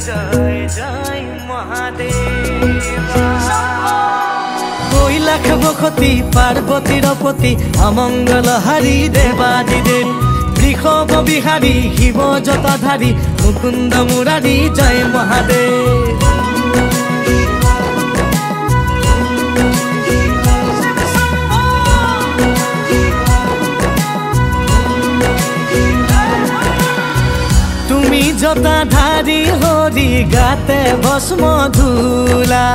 জয় জয় মহাদেবা। কৈলাস বসতি পার্বতীর পতি অমঙ্গল হারি দেবাদিদেব বৃষভ বিহারী শিব জটাধারী মুকুন্দ মুরারি জয় মহাদেব। তুমি জটাধারী হরি গাতে ভস্ম ধূলা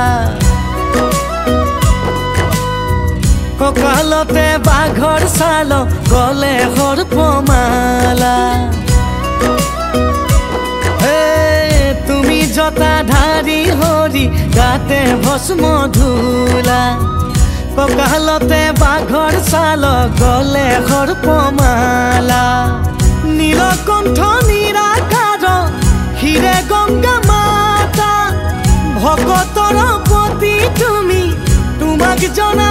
ককালতে বাঘর ছাল গলে সর্পমালা তুমি জটাধারী হরি গাতে ভস্ম ধূলা ককালতে বাঘর ছাল গলে সর্পমালা নীলকণ্ঠ নিৰাকাৰ হিৰে গংগা মাতা ভকতৰ পতি তুমি তোমাক জনা